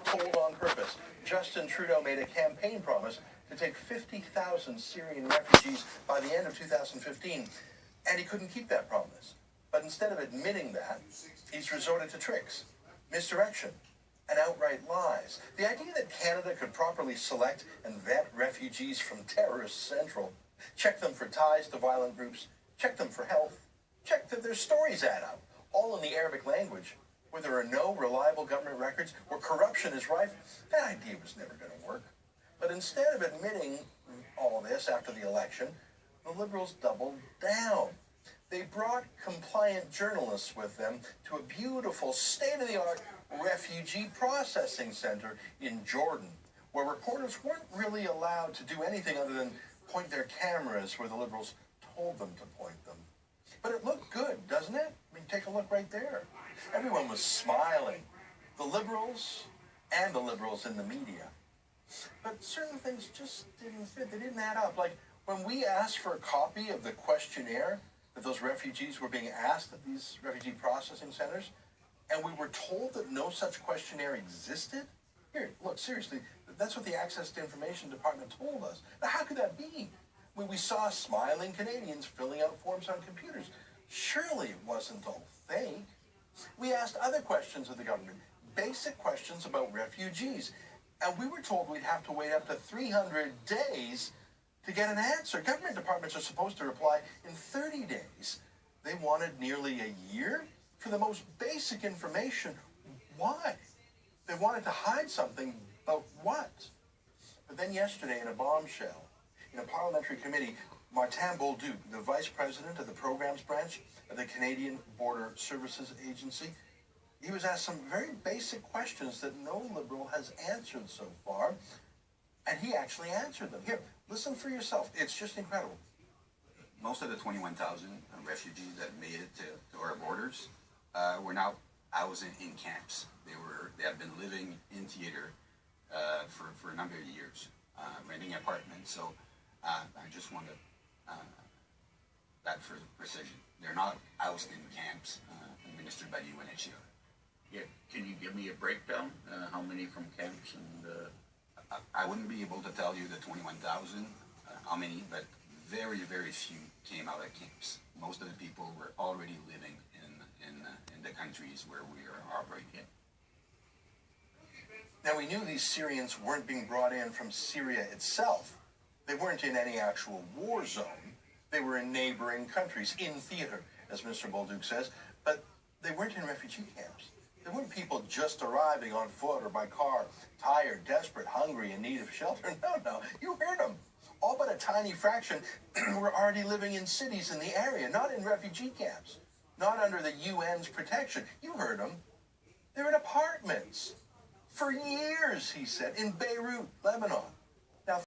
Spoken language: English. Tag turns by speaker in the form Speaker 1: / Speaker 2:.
Speaker 1: Told on purpose. Justin Trudeau made a campaign promise to take 50,000 Syrian refugees by the end of 2015, and he couldn't keep that promise. But instead of admitting that, he's resorted to tricks, misdirection, and outright lies. The idea that Canada could properly select and vet refugees from terrorist central, check them for ties to violent groups, check them for health, check that their stories add up, all in the Arabic language, where there are no reliable government records, where corruption is rife, that idea was never going to work. But instead of admitting all this after the election, the Liberals doubled down. They brought compliant journalists with them to a beautiful, state-of-the-art refugee processing center in Jordan, where reporters weren't really allowed to do anything other than point their cameras where the Liberals told them to point them. But it looked good, doesn't it? I mean, take a look right there. Everyone was smiling. The Liberals and the Liberals in the media. But certain things just didn't fit. They didn't add up. Like when we asked for a copy of the questionnaire that those refugees were being asked at these refugee processing centers, and we were told that no such questionnaire existed. Here, look, seriously, that's what the Access to Information Department told us. Now, how could that be? When we saw smiling Canadians filling out forms on computers. Surely it wasn't all fake. We asked other questions of the government, basic questions about refugees, and we were told we'd have to wait up to 300 days to get an answer. Government departments are supposed to reply in 30 days. They wanted nearly a year for the most basic information. Why? They wanted to hide something, but what? But then yesterday in a bombshell, in a parliamentary committee, Martin Bolduc, the vice president of the programs branch of the Canadian Border Services Agency, he was asked some very basic questions that no Liberal has answered so far, and he actually answered them. Here, listen for yourself. It's just incredible.
Speaker 2: Most of the 21,000 refugees that made it to our borders were now housed in camps. They have been living in theater for a number of years, renting apartments. So I just wanted that for precision. They're not housed in camps administered by the UNHCR.
Speaker 3: Yeah, can you give me a breakdown? How many from camps? And
Speaker 2: I wouldn't be able to tell you the 21,000, how many, but very, very few came out of camps. Most of the people were already living in the countries where we are operating.
Speaker 1: Now, we knew these Syrians weren't being brought in from Syria itself. They weren't in any actual war zone. They were in neighboring countries, in theater, as Mr. Bolduc says, but they weren't in refugee camps. They weren't people just arriving on foot or by car, tired, desperate, hungry, in need of shelter. No, you heard them. All but a tiny fraction were already living in cities in the area, not in refugee camps, not under the UN's protection. You heard them. They're in apartments. For years, he said, in Beirut, Lebanon.